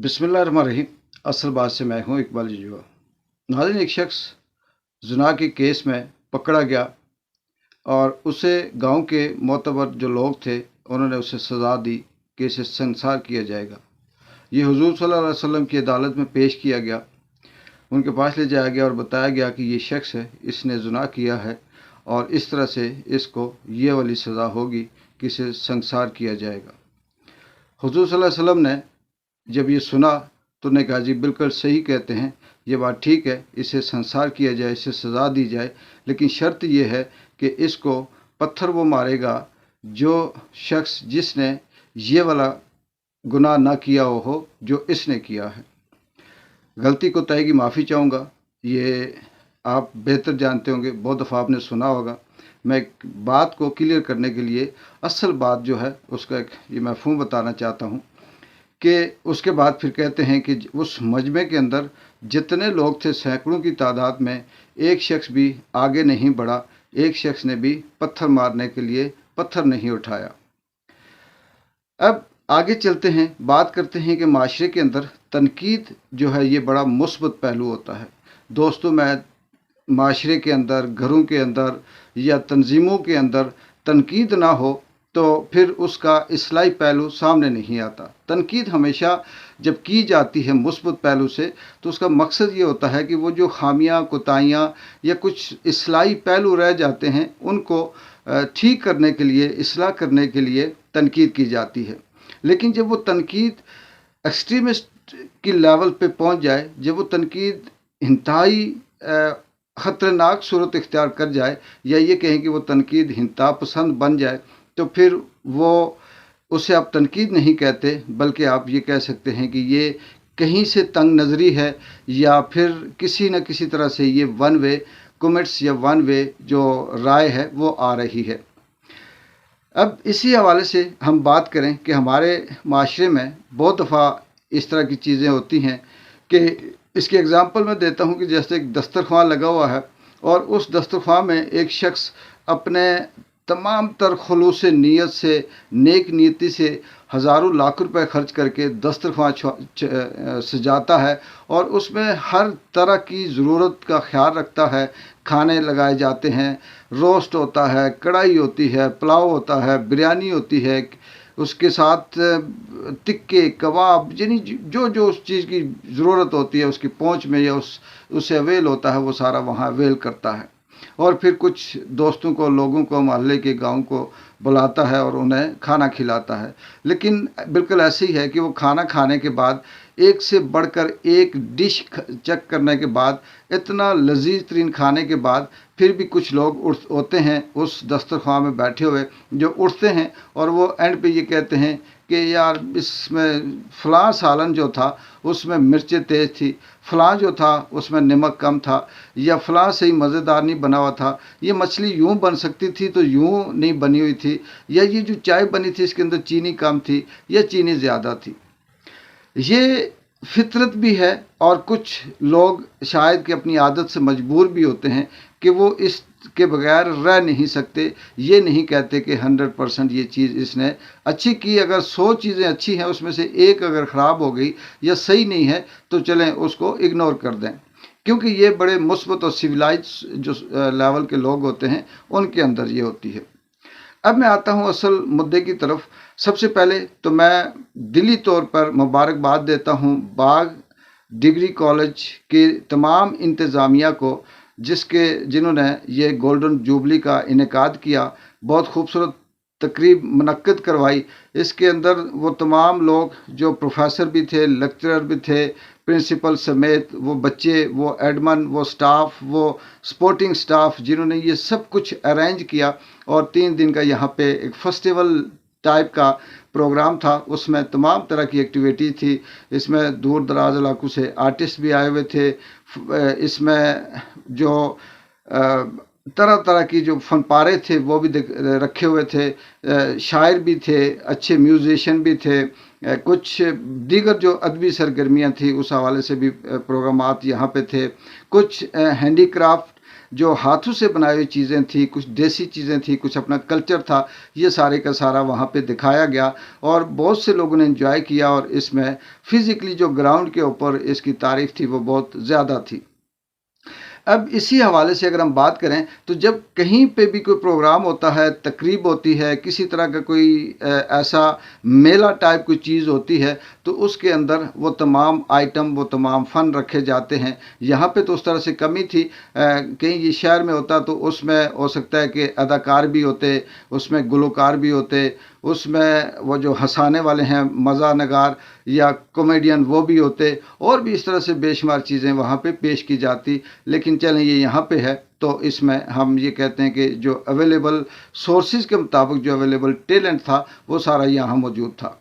बिस्मिल्लाहिर्रहमानिर्रहीम। असल बात से मैं हूँ इकबाल जजुआ। नाज़रीन, एक शख्स ज़िना के केस में पकड़ा गया और उसे गांव के मोतबर जो लोग थे उन्होंने उसे सज़ा दी कि इसे संसार किया जाएगा। ये हुज़ूर सल्लल्लाहु अलैहि वसल्लम की अदालत में पेश किया गया। उनके पास ले जाया गया और बताया गया कि ये शख्स है, इसने ज़िना किया है और इस तरह से इसको ये वाली सज़ा होगी कि इसे संसार किया जाएगा। हुज़ूर सल्लल्लाहु अलैहि वसल्लम ने जब ये सुना तो उन्होंने कहा, जी बिल्कुल सही कहते हैं, ये बात ठीक है, इसे संसार किया जाए, इसे सज़ा दी जाए, लेकिन शर्त ये है कि इसको पत्थर वो मारेगा जो शख्स जिसने ये वाला गुनाह ना किया हो जो इसने किया है। गलती को तय की माफ़ी चाहूँगा। ये आप बेहतर जानते होंगे, बहुत दफ़ा आपने सुना होगा। मैं एक बात को क्लियर करने के लिए असल बात जो है उसका एक ये मफ़हूम बताना चाहता हूँ कि उसके बाद फिर कहते हैं कि उस मजमे के अंदर जितने लोग थे सैकड़ों की तादाद में, एक शख्स भी आगे नहीं बढ़ा, एक शख्स ने भी पत्थर मारने के लिए पत्थर नहीं उठाया। अब आगे चलते हैं, बात करते हैं कि माशरे के अंदर तनकीद जो है ये बड़ा मुस्बत पहलू होता है। दोस्तों, मैं माशरे के अंदर, घरों के अंदर या तंजीमों के अंदर तनकीद ना हो तो फिर उसका इस्लाही पहलू सामने नहीं आता। तनकीद हमेशा जब की जाती है मुस्बत पहलू से तो उसका मकसद ये होता है कि वो जो खामियां, कोताहियां या कुछ इस्लाही पहलू रह जाते हैं उनको ठीक करने के लिए, इस्लाह करने के लिए तनकीद की जाती है। लेकिन जब वो तनकीद एक्सट्रीमिस्ट की लेवल पे पहुंच जाए, जब वो तनकीद इंतहाई ख़तरनाक सूरत इख्तियार कर जाए या ये कहें कि वो तनकीद इंतहा पसंद बन जाए, तो फिर वो उसे आप तनकीद नहीं कहते बल्कि आप ये कह सकते हैं कि ये कहीं से तंग नज़री है या फिर किसी न किसी तरह से ये वन वे कमेंट्स या वन वे जो राय है वो आ रही है। अब इसी हवाले से हम बात करें कि हमारे माशरे में बहुत दफ़ा इस तरह की चीज़ें होती हैं कि इसकी एग्ज़ाम्पल मैं देता हूँ कि जैसे एक दस्तरख्वां लगा हुआ है और उस दस्तरख्वां में एक शख्स अपने तमाम तर खुलूस नीयत से, नेक नीयती से हज़ारों लाख रुपए खर्च करके दस्तरख्वां सजाता है और उसमें हर तरह की ज़रूरत का ख्याल रखता है। खाने लगाए जाते हैं, रोस्ट होता है, कढ़ाई होती है, पुलाव होता है, बिरयानी होती है, उसके साथ टिक्के, कबाब, यानी जो जो उस चीज़ की ज़रूरत होती है उसकी पहुंच में या उसे अवेल होता है वो सारा वहाँ अवेल करता है और फिर कुछ दोस्तों को, लोगों को, मोहल्ले के, गांव को बुलाता है और उन्हें खाना खिलाता है। लेकिन बिल्कुल ऐसे ही है कि वो खाना खाने के बाद एक से बढ़कर एक डिश चेक करने के बाद, इतना लजीज तरीन खाने के बाद फिर भी कुछ लोग होते हैं उस दस्तरख्वां में बैठे हुए जो उठते हैं और वो एंड पे ये कहते हैं कि यार इसमें फ़लाँ सालन जो था उसमें मिर्चें तेज़ थी, फ़लाँ जो था उसमें नमक कम था, या फ़लाँ सही मज़ेदार नहीं बना हुआ था, ये मछली यूँ बन सकती थी तो यूँ नहीं बनी हुई थी, या ये जो चाय बनी थी इसके अंदर चीनी कम थी या चीनी ज़्यादा थी। ये फितरत भी है और कुछ लोग शायद कि अपनी आदत से मजबूर भी होते हैं कि वो इसके बगैर रह नहीं सकते। ये नहीं कहते कि 100% ये चीज़ इसने अच्छी की। अगर 100 चीज़ें अच्छी हैं उसमें से एक अगर ख़राब हो गई या सही नहीं है तो चलें उसको इग्नोर कर दें, क्योंकि ये बड़े मुस्बत और सिविलाइज जो लेवल के लोग होते हैं उनके अंदर ये होती है। अब मैं आता हूँ असल मुद्दे की तरफ। सबसे पहले तो मैं दिली तौर पर मुबारकबाद देता हूँ बाग डिग्री कॉलेज के तमाम इंतज़ामिया को जिन्होंने ये गोल्डन जुबली का इनेकाद किया, बहुत खूबसूरत तकरीब मुनक्किद करवाई। इसके अंदर वो तमाम लोग जो प्रोफेसर भी थे, लेक्चरर भी थे, प्रिंसिपल समेत वो बच्चे, वो एडमन, वो स्टाफ, वो सपोर्टिंग स्टाफ, जिन्होंने ये सब कुछ अरेंज किया और 3 दिन का यहाँ पे एक फेस्टिवल टाइप का प्रोग्राम था। उसमें तमाम तरह की एक्टिविटी थी। इसमें दूर दराज इलाकों से आर्टिस्ट भी आए हुए थे। इसमें जो तरह तरह की जो फनपारे थे वो भी रखे हुए थे, शायर भी थे, अच्छे म्यूजिशियन भी थे, कुछ दीगर जो अदबी सरगर्मियाँ थी उस हवाले से भी प्रोग्रामात यहाँ पे थे। कुछ हैंडीक्राफ्ट जो हाथों से बनाई हुई चीज़ें थी, कुछ देसी चीज़ें थी, कुछ अपना कल्चर था, ये सारे का सारा वहाँ पे दिखाया गया और बहुत से लोगों ने एंजॉय किया। और इसमें फिज़िकली जो ग्राउंड के ऊपर इसकी तारीफ़ थी वो बहुत ज़्यादा थी। अब इसी हवाले से अगर हम बात करें तो जब कहीं पे भी कोई प्रोग्राम होता है, तकरीब होती है, किसी तरह का कोई ऐसा मेला टाइप कोई चीज़ होती है, तो उसके अंदर वो तमाम आइटम, वो तमाम फ़न रखे जाते हैं। यहाँ पे तो उस तरह से कमी थी। कहीं ये शहर में होता तो उसमें हो सकता है कि अदाकार भी होते, उसमें गुलकार भी होते, उसमें वो जो हंसाने वाले हैं मज़ा नगार या कॉमेडियन वो भी होते, और भी इस तरह से बेशुमार चीज़ें वहाँ पे पेश की जाती। लेकिन चलें ये यहाँ पे है तो इसमें हम ये कहते हैं कि जो अवेलेबल सोर्सेज के मुताबिक जो अवेलेबल टैलेंट था वो सारा यहाँ मौजूद था।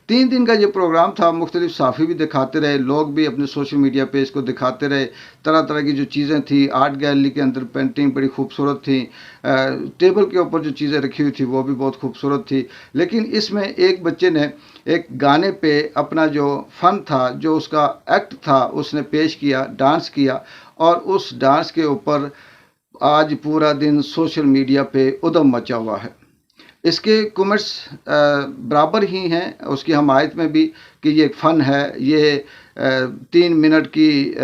3 दिन का ये प्रोग्राम था, मुख्तलिफ साफ़ी भी दिखाते रहे, लोग भी अपने सोशल मीडिया पे इसको दिखाते रहे। तरह तरह की जो चीज़ें थी, आर्ट गैलरी के अंदर पेंटिंग बड़ी खूबसूरत थी, टेबल के ऊपर जो चीज़ें रखी हुई थी वो भी बहुत खूबसूरत थी। लेकिन इसमें एक बच्चे ने एक गाने पे अपना जो फ़न था, जो उसका एक्ट था, उसने पेश किया, डांस किया, और उस डांस के ऊपर आज पूरा दिन सोशल मीडिया पे उधम मचा हुआ है। इसके कमेंट्स बराबर ही हैं उसकी हमायत में भी कि ये एक फ़न है, ये 3 मिनट की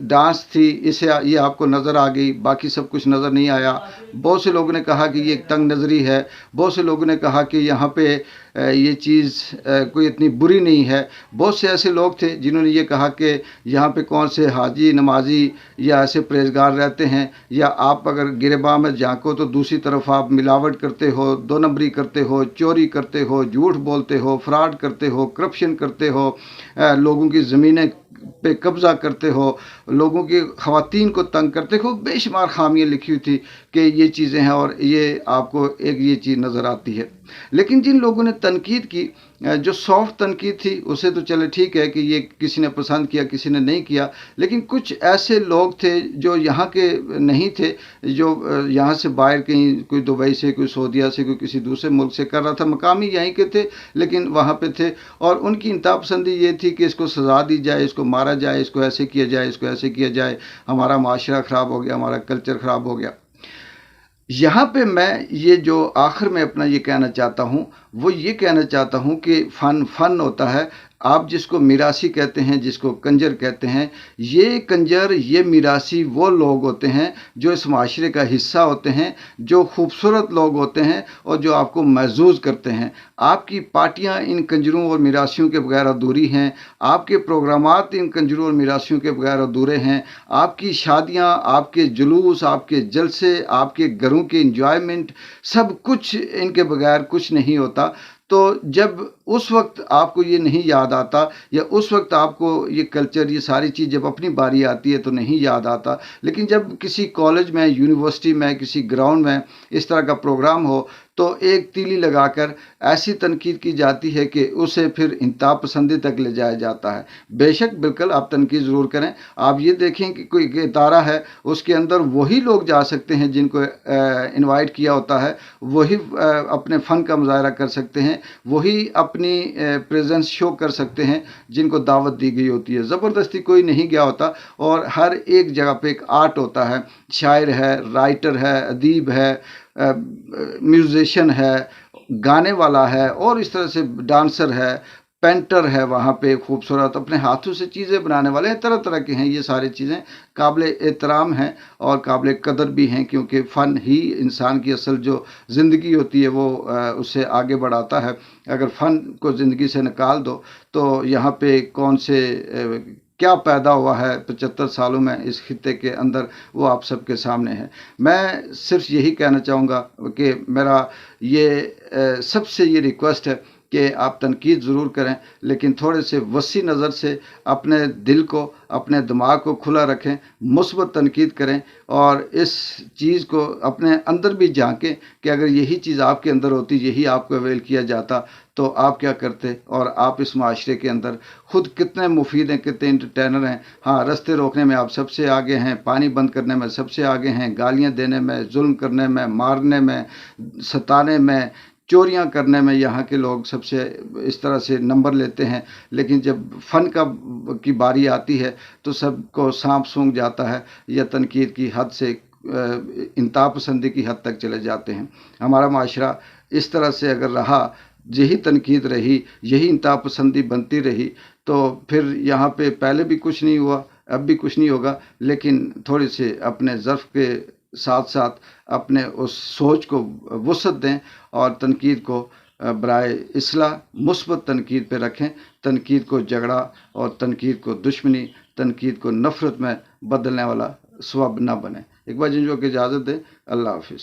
डांस थी, इसे ये आपको नज़र आ गई, बाकी सब कुछ नज़र नहीं आया। बहुत से लोगों ने कहा कि ये एक तंग नज़री है, बहुत से लोगों ने कहा कि यहाँ पे ये चीज़ कोई इतनी बुरी नहीं है। बहुत से ऐसे लोग थे जिन्होंने ये कहा कि यहाँ पे कौन से हाजी नमाजी या ऐसे परहेजगार रहते हैं, या आप अगर गिरबां में झांको तो दूसरी तरफ आप मिलावट करते हो, दो नंबरी करते हो, चोरी करते हो, झूठ बोलते हो, फ्रॉड करते हो, करप्शन करते हो, लोगों की ज़मीनें पे कब्ज़ा करते हो, लोगों की ख़वातीन को तंग करते हो। बेशुमार खामियाँ लिखी हुई थी कि ये चीज़ें हैं, और ये आपको एक ये चीज़ नज़र आती है। लेकिन जिन लोगों ने तनकीद की, जो सॉफ्ट तनकीद थी, उसे तो चले ठीक है कि ये किसी ने पसंद किया, किसी ने नहीं किया। लेकिन कुछ ऐसे लोग थे जो यहाँ के नहीं थे, जो यहाँ से बाहर कहीं कोई दुबई से, कोई सऊदीया से, कोई किसी दूसरे मुल्क से कर रहा था, मकामी यहीं के थे लेकिन वहाँ पे थे, और उनकी इंतहा पसंदी ये थी कि इसको सज़ा दी जाए, इसको मारा जाए, इसको ऐसे किया जाए, इसको ऐसे किया जाए, हमारा माशरा ख़राब हो गया, हमारा कल्चर ख़राब हो गया। यहाँ पे मैं ये जो आखिर में अपना ये कहना चाहता हूँ, वो ये कहना चाहता हूँ कि फ़न होता है। आप जिसको मिरासी कहते हैं, जिसको कंजर कहते हैं, ये कंजर, ये मिरासी वो लोग होते हैं जो इस माशरे का हिस्सा होते हैं, जो खूबसूरत लोग होते हैं और जो आपको महज़ूज़ करते हैं। आपकी पार्टियाँ इन कंजरों और मिरासियों के बगैर अधूरी हैं, आपके प्रोग्रामात इन कंजरों और मिरासियों के बगैर अधूरे हैं, आपकी शादियाँ, आपके जुलूस, आपके जलसे, आपके घरों के एंजॉयमेंट, सब कुछ इनके बगैर कुछ नहीं होता। तो जब उस वक्त आपको ये नहीं याद आता, या उस वक्त आपको ये कल्चर, ये सारी चीज़ जब अपनी बारी आती है तो नहीं याद आता। लेकिन जब किसी कॉलेज में, यूनिवर्सिटी में, किसी ग्राउंड में इस तरह का प्रोग्राम हो तो एक तीली लगाकर ऐसी तनकीद की जाती है कि उसे फिर इंतहा पसंदी तक ले जाया जाता है। बेशक बिल्कुल आप तनकीद ज़रूर करें। आप ये देखें कि कोई इदारा है, उसके अंदर वही लोग जा सकते हैं जिनको इनवाइट किया होता है, वही अपने फ़न का मुज़ाहरा कर सकते हैं, वही अपनी प्रेजेंस शो कर सकते हैं जिनको दावत दी गई होती है। ज़बरदस्ती कोई नहीं गया होता, और हर एक जगह पे एक आर्ट होता है, शायर है, राइटर है, अदीब है, म्यूजिशियन है, गाने वाला है, और इस तरह से डांसर है, पेंटर है, वहाँ पे खूबसूरत अपने हाथों से चीज़ें बनाने वाले हैं, तरह तरह के हैं। ये सारी चीज़ें काबिल एहतराम हैं और काबिल कदर भी हैं, क्योंकि फ़न ही इंसान की असल जो ज़िंदगी होती है वो उससे आगे बढ़ाता है। अगर फ़न को ज़िंदगी से निकाल दो तो यहाँ पे कौन से क्या पैदा हुआ है 75 सालों में इस खित्ते के अंदर, वो आप सबके सामने है। मैं सिर्फ यही कहना चाहूँगा कि मेरा ये सबसे ये रिक्वेस्ट है कि आप तनकीद ज़रूर करें, लेकिन थोड़े से वसी नज़र से अपने दिल को, अपने दिमाग को खुला रखें, मुस्बत तनकीद करें, और इस चीज़ को अपने अंदर भी झांकें कि अगर यही चीज़ आपके अंदर होती, यही आपको अवेल किया जाता, तो आप क्या करते, और आप इस माशरे के अंदर खुद कितने मुफीद हैं, कितने इंटरटेनर हैं। हाँ, रास्ते रोकने में आप सबसे आगे हैं, पानी बंद करने में सबसे आगे हैं, गालियाँ देने में, जुल्म करने में, मारने में, सताने में, चोरियां करने में यहाँ के लोग सबसे इस तरह से नंबर लेते हैं। लेकिन जब फ़न की बारी आती है तो सबको सांप सूंघ जाता है, या तनकीद की हद से انتہا پسندی کی حد تک چلے جاتے ہیں۔ ہمارا معاشرہ اس طرح سے اگر رہا، یہی تنقید رہی، یہی انتہا پسندی بنتی رہی، تو پھر یہاں پہ پہلے بھی کچھ نہیں ہوا، اب بھی کچھ نہیں ہوگا۔ لیکن تھوڑے سے اپنے ظرف کے ساتھ ساتھ اپنے اس سوچ کو وسعت دیں اور تنقید کو برائے اصلاح مثبت تنقید پہ رکھیں۔ تنقید کو جھگڑا اور تنقید کو دشمنی، تنقید کو نفرت میں بدلنے والا سبب نہ بنے۔ اقبال جی جو کہ اجازت دیں، اللہ حافظ۔